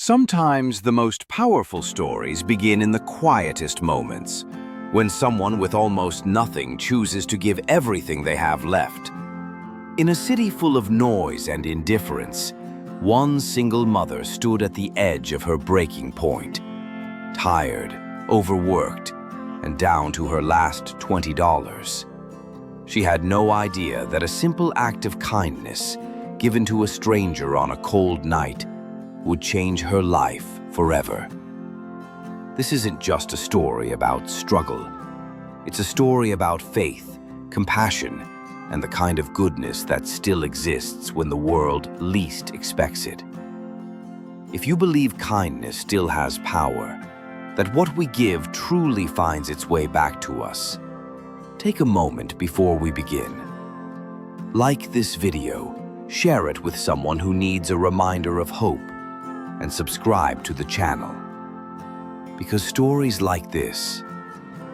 Sometimes the most powerful stories begin in the quietest moments, when someone with almost nothing chooses to give everything they have left. In a city full of noise and indifference, one single mother stood at the edge of her breaking point. Tired, overworked, and down to her last $20. She had no idea that a simple act of kindness, given to a stranger on a cold night, would change her life forever. This isn't just a story about struggle. It's a story about faith, compassion, and the kind of goodness that still exists when the world least expects it. If you believe kindness still has power, that what we give truly finds its way back to us, take a moment before we begin. Like this video, share it with someone who needs a reminder of hope, and subscribe to the channel. Because stories like this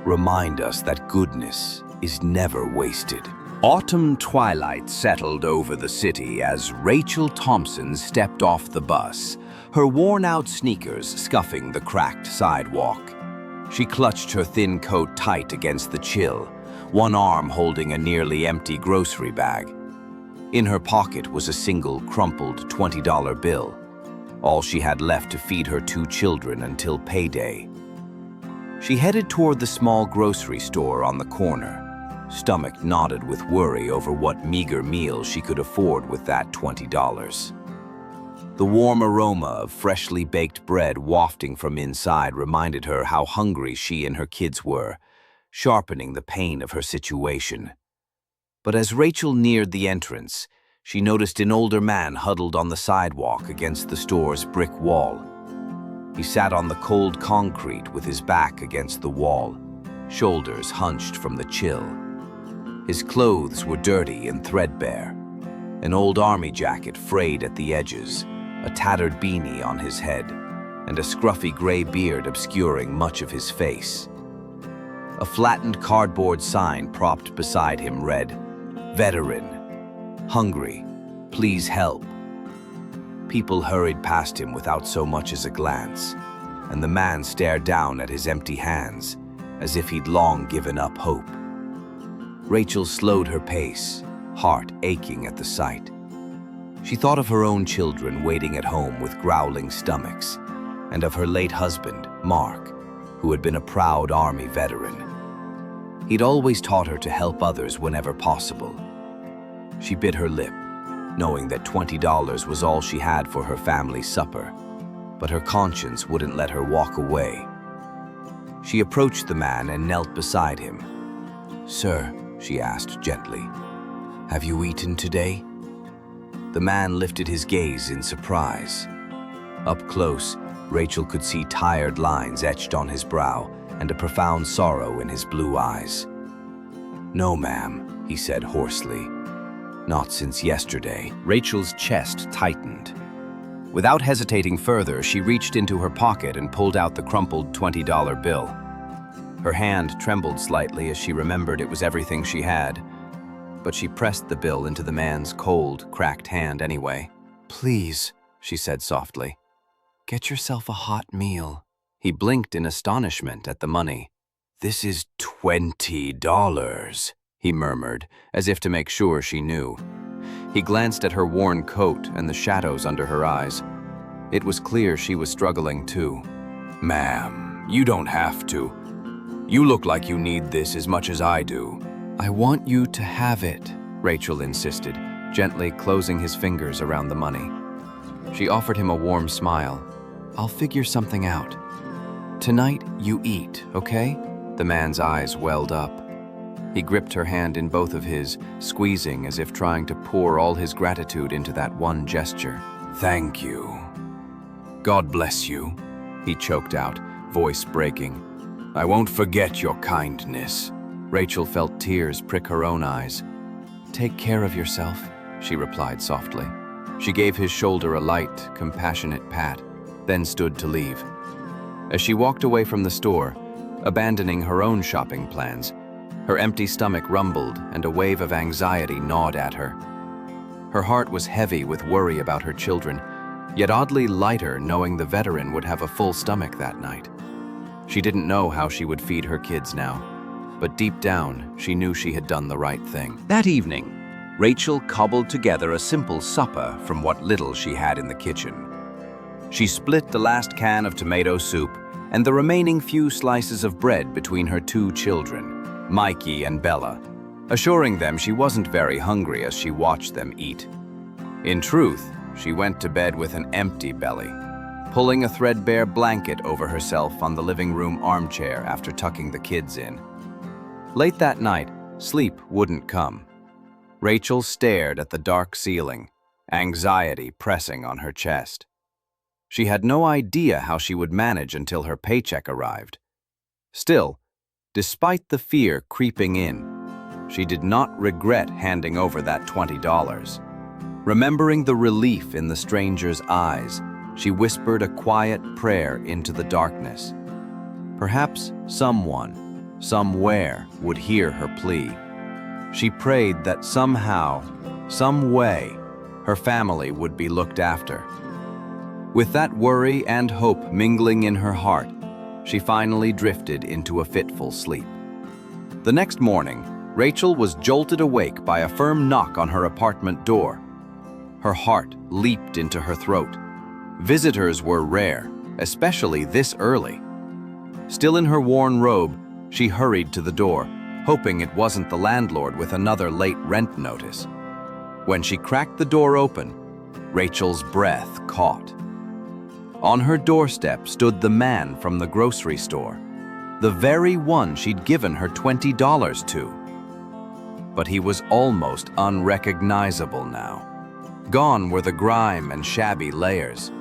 remind us that goodness is never wasted. Autumn twilight settled over the city as Rachel Thompson stepped off the bus, her worn-out sneakers scuffing the cracked sidewalk. She clutched her thin coat tight against the chill, one arm holding a nearly empty grocery bag. In her pocket was a single crumpled $20 bill, all she had left to feed her 2 children until payday. She headed toward the small grocery store on the corner, stomach knotted with worry over what meager meal she could afford with that $20. The warm aroma of freshly baked bread wafting from inside reminded her how hungry she and her kids were, sharpening the pain of her situation. But as Rachel neared the entrance, she noticed an older man huddled on the sidewalk against the store's brick wall. He sat on the cold concrete with his back against the wall, shoulders hunched from the chill. His clothes were dirty and threadbare, an old army jacket frayed at the edges, a tattered beanie on his head, and a scruffy gray beard obscuring much of his face. A flattened cardboard sign propped beside him read, "Veteran. Hungry. Please help." People hurried past him without so much as a glance, and the man stared down at his empty hands, as if he'd long given up hope. Rachel slowed her pace, heart aching at the sight. She thought of her own children waiting at home with growling stomachs, and of her late husband, Mark, who had been a proud Army veteran. He'd always taught her to help others whenever possible. She bit her lip, knowing that $20 was all she had for her family's supper, but her conscience wouldn't let her walk away. She approached the man and knelt beside him. "Sir," she asked gently, "have you eaten today?" The man lifted his gaze in surprise. Up close, Rachel could see tired lines etched on his brow and a profound sorrow in his blue eyes. "No, ma'am," he said hoarsely. "Not since yesterday." Rachel's chest tightened. Without hesitating further, she reached into her pocket and pulled out the crumpled $20 bill. Her hand trembled slightly as she remembered it was everything she had, but she pressed the bill into the man's cold, cracked hand anyway. "Please," she said softly, "get yourself a hot meal." He blinked in astonishment at the money. "This is $20, he murmured, as if to make sure she knew. He glanced at her worn coat and the shadows under her eyes. It was clear she was struggling too. "Ma'am, you don't have to. You look like you need this as much as I do." "I want you to have it," Rachel insisted, gently closing his fingers around the money. She offered him a warm smile. "I'll figure something out. Tonight you eat, okay?" The man's eyes welled up. He gripped her hand in both of his, squeezing as if trying to pour all his gratitude into that one gesture. "Thank you. God bless you," he choked out, voice breaking. "I won't forget your kindness." Rachel felt tears prick her own eyes. "Take care of yourself," she replied softly. She gave his shoulder a light, compassionate pat, then stood to leave. As she walked away from the store, abandoning her own shopping plans, her empty stomach rumbled and a wave of anxiety gnawed at her. Her heart was heavy with worry about her children, yet oddly lighter knowing the veteran would have a full stomach that night. She didn't know how she would feed her kids now, but deep down, she knew she had done the right thing. That evening, Rachel cobbled together a simple supper from what little she had in the kitchen. She split the last can of tomato soup and the remaining few slices of bread between her two children, Mikey and Bella, assuring them she wasn't very hungry as she watched them eat. In truth, she went to bed with an empty belly, pulling a threadbare blanket over herself on the living room armchair after tucking the kids in. Late that night, sleep wouldn't come. Rachel stared at the dark ceiling, anxiety pressing on her chest. She had no idea how she would manage until her paycheck arrived. Still, despite the fear creeping in, she did not regret handing over that $20. Remembering the relief in the stranger's eyes, she whispered a quiet prayer into the darkness. Perhaps someone, somewhere, would hear her plea. She prayed that somehow, some way, her family would be looked after. With that worry and hope mingling in her heart, she finally drifted into a fitful sleep. The next morning, Rachel was jolted awake by a firm knock on her apartment door. Her heart leaped into her throat. Visitors were rare, especially this early. Still in her worn robe, she hurried to the door, hoping it wasn't the landlord with another late rent notice. When she cracked the door open, Rachel's breath caught. On her doorstep stood the man from the grocery store, the very one she'd given her $20 to. But he was almost unrecognizable now. Gone were the grime and shabby layers.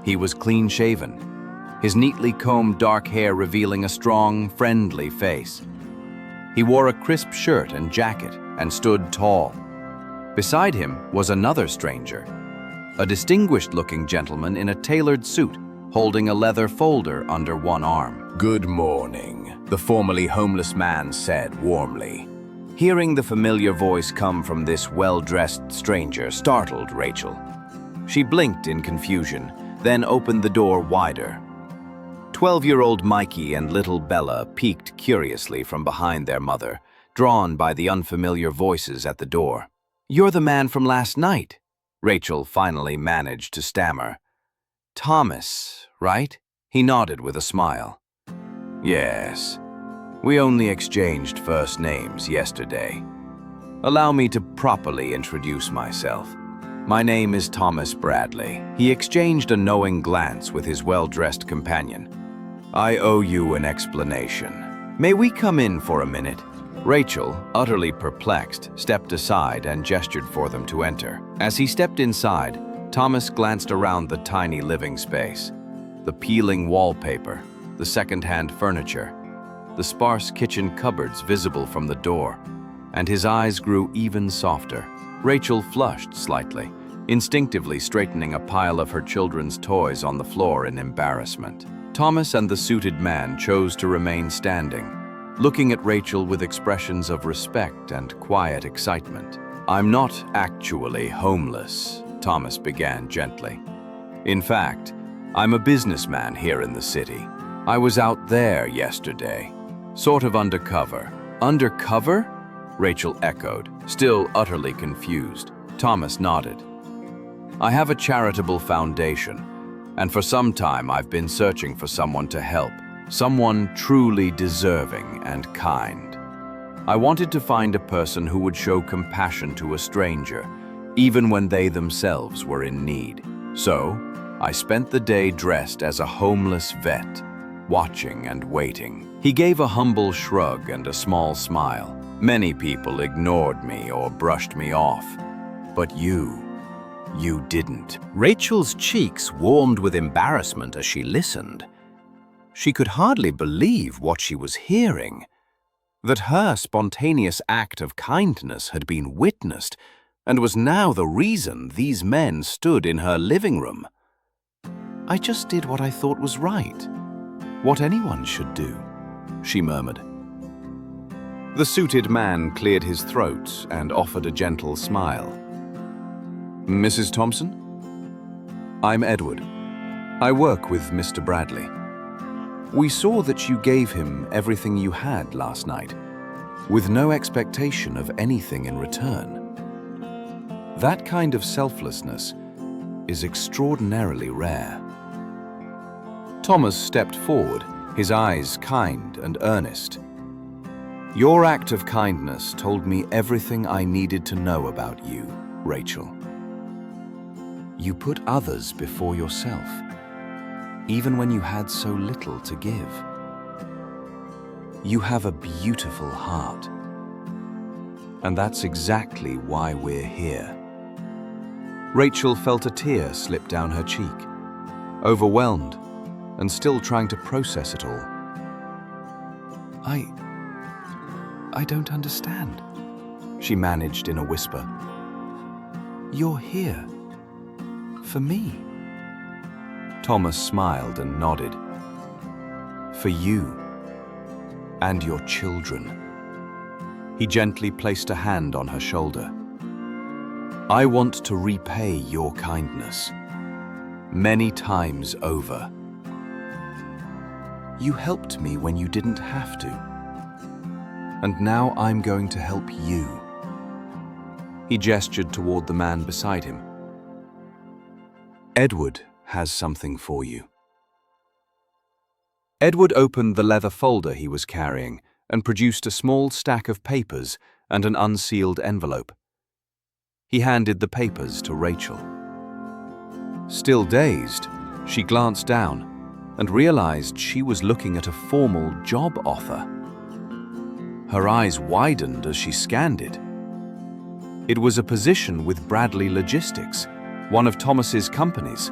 He was clean-shaven, his neatly combed dark hair revealing a strong, friendly face. He wore a crisp shirt and jacket and stood tall. Beside him was another stranger, a distinguished-looking gentleman in a tailored suit, holding a leather folder under one arm. "Good morning," the formerly homeless man said warmly. Hearing the familiar voice come from this well-dressed stranger startled Rachel. She blinked in confusion, then opened the door wider. 12-year-old Mikey and little Bella peeked curiously from behind their mother, drawn by the unfamiliar voices at the door. "You're the man from last night," Rachel finally managed to stammer. "Thomas, right?" He nodded with a smile. "Yes. We only exchanged first names yesterday. Allow me to properly introduce myself. My name is Thomas Bradley." He exchanged a knowing glance with his well-dressed companion. "I owe you an explanation. May we come in for a minute?" Rachel, utterly perplexed, stepped aside and gestured for them to enter. As he stepped inside, Thomas glanced around the tiny living space. The peeling wallpaper, the second-hand furniture, the sparse kitchen cupboards visible from the door, and his eyes grew even softer. Rachel flushed slightly, instinctively straightening a pile of her children's toys on the floor in embarrassment. Thomas and the suited man chose to remain standing, looking at Rachel with expressions of respect and quiet excitement. "I'm not actually homeless," Thomas began gently. "In fact, I'm a businessman here in the city. I was out there yesterday, sort of undercover." "Undercover?" Rachel echoed, still utterly confused. Thomas nodded. "I have a charitable foundation, and for some time I've been searching for someone to help. Someone truly deserving and kind. I wanted to find a person who would show compassion to a stranger, even when they themselves were in need. So, I spent the day dressed as a homeless vet, watching and waiting." He gave a humble shrug and a small smile. "Many people ignored me or brushed me off, but you didn't." Rachel's cheeks warmed with embarrassment as she listened. She could hardly believe what she was hearing, that her spontaneous act of kindness had been witnessed and was now the reason these men stood in her living room. "I just did what I thought was right, what anyone should do," she murmured. The suited man cleared his throat and offered a gentle smile. "Mrs. Thompson?" I'm Edward. I work with Mr. Bradley. We saw that you gave him everything you had last night, with no expectation of anything in return. That kind of selflessness is extraordinarily rare. Thomas stepped forward, his eyes kind and earnest. Your act of kindness told me everything I needed to know about you, Rachel. You put others before yourself, even when you had so little to give. You have a beautiful heart, and that's exactly why we're here. Rachel felt a tear slip down her cheek, overwhelmed and still trying to process it all. I don't understand, she managed in a whisper. You're here for me. Thomas smiled and nodded. For you and your children. He gently placed a hand on her shoulder. I want to repay your kindness many times over. You helped me when you didn't have to, and now I'm going to help you. He gestured toward the man beside him. Edward has something for you. Edward opened the leather folder he was carrying and produced a small stack of papers and an unsealed envelope. He handed the papers to Rachel. Still dazed, she glanced down and realized she was looking at a formal job offer. Her eyes widened as she scanned it. It was a position with Bradley Logistics, one of Thomas's companies.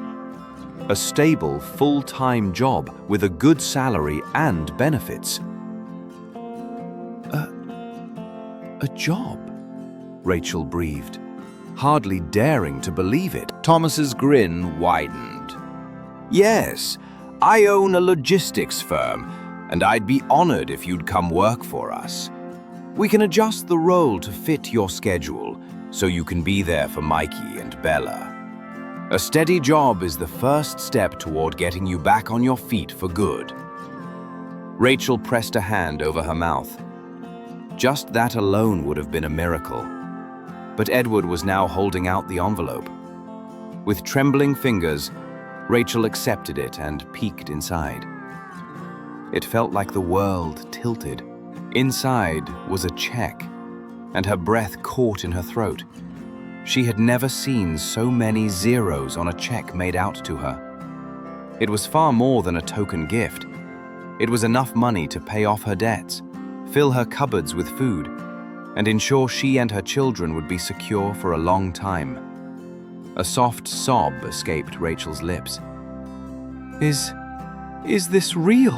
A stable, full-time job with a good salary and benefits. A job? Rachel breathed, hardly daring to believe it. Thomas's grin widened. Yes, I own a logistics firm, and I'd be honored if you'd come work for us. We can adjust the role to fit your schedule, so you can be there for Mikey and Bella. A steady job is the first step toward getting you back on your feet for good. Rachel pressed a hand over her mouth. Just that alone would have been a miracle. But Edward was now holding out the envelope. With trembling fingers, Rachel accepted it and peeked inside. It felt like the world tilted. Inside was a check, and her breath caught in her throat. She had never seen so many zeros on a check made out to her. It was far more than a token gift. It was enough money to pay off her debts, fill her cupboards with food, and ensure she and her children would be secure for a long time. A soft sob escaped Rachel's lips. Is this real?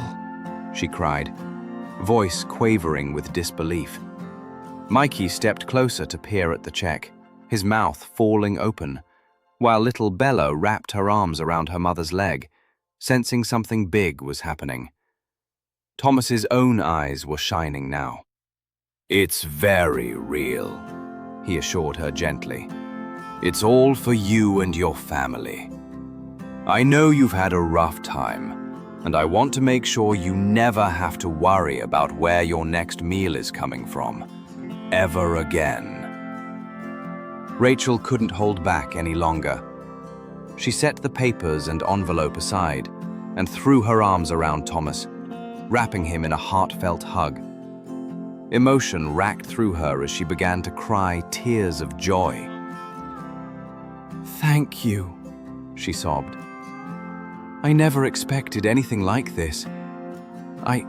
She cried, voice quavering with disbelief. Mikey stepped closer to peer at the check, his mouth falling open, while little Bella wrapped her arms around her mother's leg, sensing something big was happening. Thomas's own eyes were shining now. It's very real, he assured her gently. It's all for you and your family. I know you've had a rough time, and I want to make sure you never have to worry about where your next meal is coming from, ever again. Rachel couldn't hold back any longer. She set the papers and envelope aside and threw her arms around Thomas, wrapping him in a heartfelt hug. Emotion racked through her as she began to cry tears of joy. Thank you, she sobbed. I never expected anything like this. I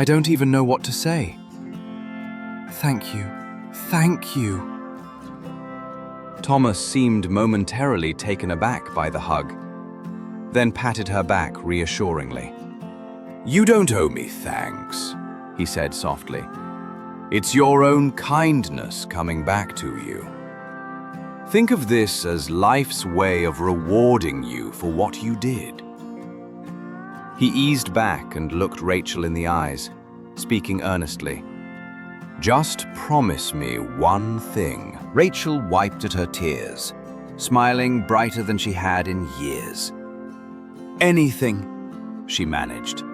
don't even know what to say. Thank you. Thank you. Thomas seemed momentarily taken aback by the hug, then patted her back reassuringly. You don't owe me thanks, he said softly. It's your own kindness coming back to you. Think of this as life's way of rewarding you for what you did. He eased back and looked Rachel in the eyes, speaking earnestly. Just promise me one thing. Rachel wiped at her tears. smiling brighter than she had in years. "Anything," she managed.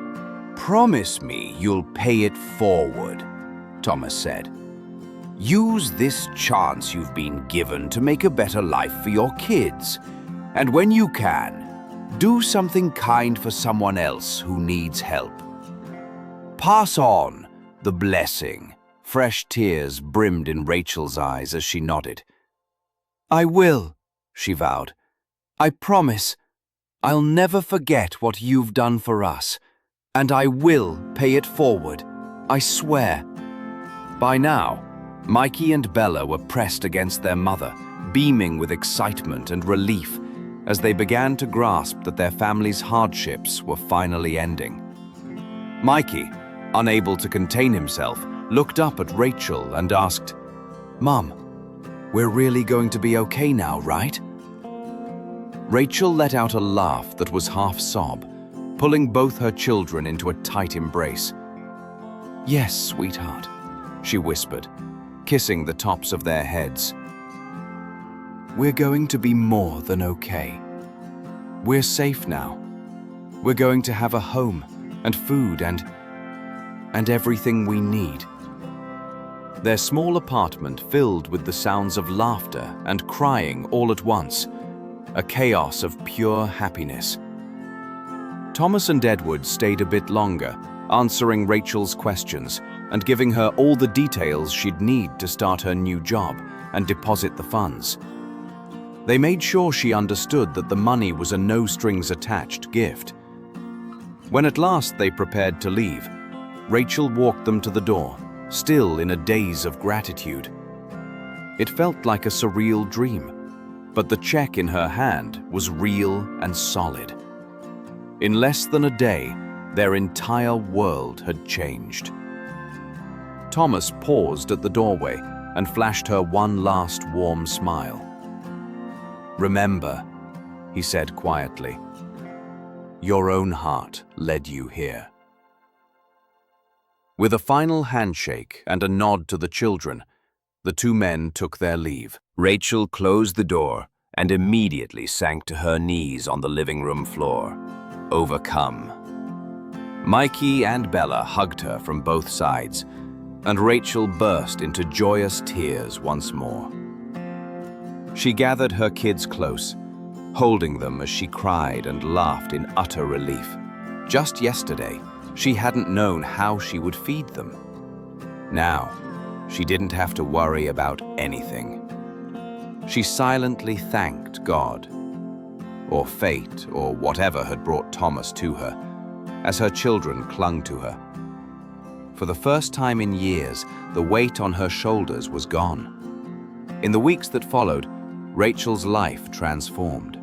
"Promise me you'll pay it forward," Thomas said. "Use this chance you've been given to make a better life for your kids. And when you can, do something kind for someone else who needs help. Pass on the blessing." Fresh tears brimmed in Rachel's eyes as she nodded. "I will," she vowed. "I promise. I'll never forget what you've done for us, and I will pay it forward. I swear." By now, Mikey and Bella were pressed against their mother, beaming with excitement and relief as they began to grasp that their family's hardships were finally ending. Mikey, unable to contain himself, looked up at Rachel and asked, "Mom, we're really going to be okay now, right?" Rachel let out a laugh that was half sob, pulling both her children into a tight embrace. "Yes, sweetheart," she whispered, kissing the tops of their heads. "We're going to be more than okay. We're safe now. We're going to have a home and food and everything we need." Their small apartment filled with the sounds of laughter and crying all at once, a chaos of pure happiness. Thomas and Edward stayed a bit longer, answering Rachel's questions and giving her all the details she'd need to start her new job and deposit the funds. They made sure she understood that the money was a no-strings-attached gift. When at last they prepared to leave, Rachel walked them to the door, still in a daze of gratitude. It felt like a surreal dream, but the check in her hand was real and solid. In less than a day, their entire world had changed. Thomas paused at the doorway and flashed her one last warm smile. "Remember," he said quietly, "your own heart led you here." With a final handshake and a nod to the children, the two men took their leave. Rachel closed the door and immediately sank to her knees on the living room floor, overcome. Mikey and Bella hugged her from both sides, and Rachel burst into joyous tears once more. She gathered her kids close, holding them as she cried and laughed in utter relief. Just yesterday, she hadn't known how she would feed them. Now, she didn't have to worry about anything. She silently thanked God, or fate, or whatever had brought Thomas to her, as her children clung to her. For the first time in years, the weight on her shoulders was gone. In the weeks that followed, Rachel's life transformed.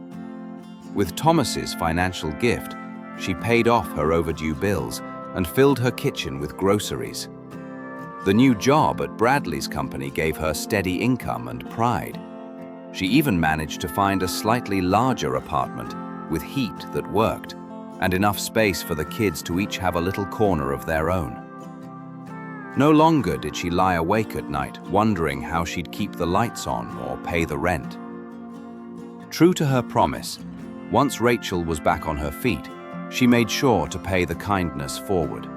With Thomas's financial gift, she paid off her overdue bills and filled her kitchen with groceries. The new job at Bradley's company gave her steady income and pride. She even managed to find a slightly larger apartment with heat that worked and enough space for the kids to each have a little corner of their own. No longer did she lie awake at night wondering how she'd keep the lights on or pay the rent. True to her promise, once Rachel was back on her feet, she made sure to pay the kindness forward.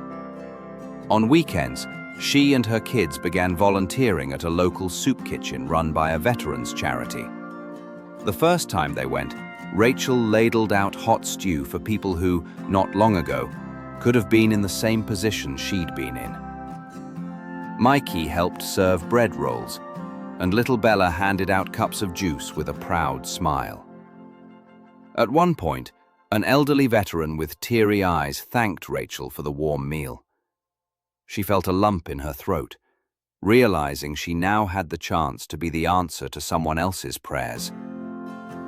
On weekends, she and her kids began volunteering at a local soup kitchen run by a veterans charity. The first time they went, Rachel ladled out hot stew for people who, not long ago, could have been in the same position she'd been in. Mikey helped serve bread rolls, and little Bella handed out cups of juice with a proud smile. At one point, an elderly veteran with teary eyes thanked Rachel for the warm meal. She felt a lump in her throat, realizing she now had the chance to be the answer to someone else's prayers,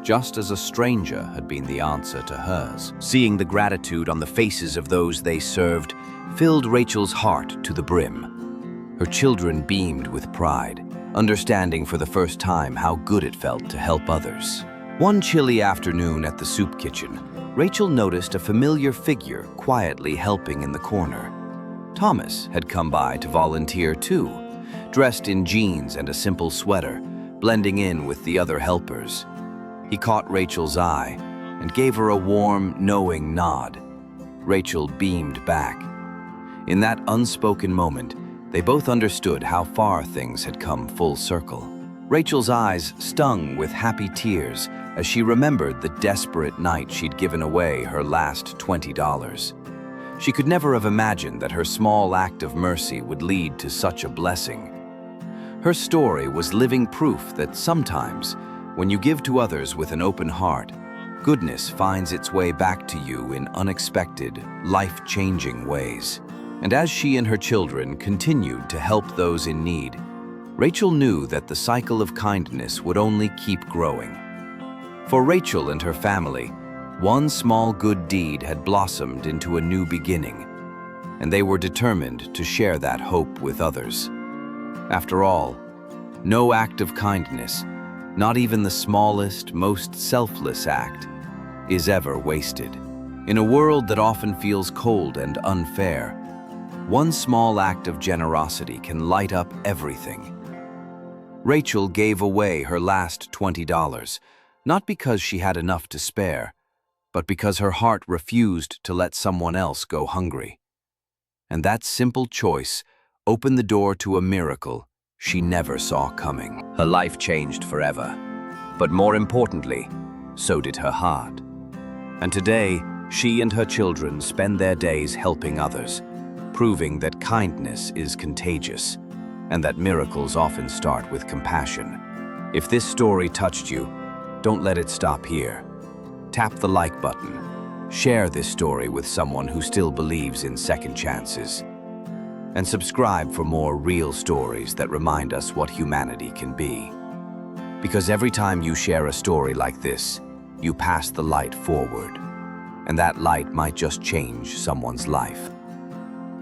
just as a stranger had been the answer to hers. Seeing the gratitude on the faces of those they served filled Rachel's heart to the brim. Her children beamed with pride, understanding for the first time how good it felt to help others. One chilly afternoon at the soup kitchen, Rachel noticed a familiar figure quietly helping in the corner. Thomas had come by to volunteer too, dressed in jeans and a simple sweater, blending in with the other helpers. He caught Rachel's eye and gave her a warm, knowing nod. Rachel beamed back. In that unspoken moment, they both understood how far things had come full circle. Rachel's eyes stung with happy tears as she remembered the desperate night she'd given away her last $20. She could never have imagined that her small act of mercy would lead to such a blessing. Her story was living proof that sometimes, when you give to others with an open heart, goodness finds its way back to you in unexpected, life-changing ways. And as she and her children continued to help those in need, Rachel knew that the cycle of kindness would only keep growing. For Rachel and her family, one small good deed had blossomed into a new beginning, and they were determined to share that hope with others. After all, no act of kindness, not even the smallest, most selfless act, is ever wasted. In a world that often feels cold and unfair, one small act of generosity can light up everything. Rachel gave away her last $20, not because she had enough to spare, but because her heart refused to let someone else go hungry. And that simple choice opened the door to a miracle she never saw coming. Her life changed forever, but more importantly, so did her heart. And today, she and her children spend their days helping others, proving that kindness is contagious, and that miracles often start with compassion. If this story touched you, don't let it stop here. Tap the like button. Share this story with someone who still believes in second chances. And subscribe for more real stories that remind us what humanity can be. Because every time you share a story like this, you pass the light forward. And that light might just change someone's life.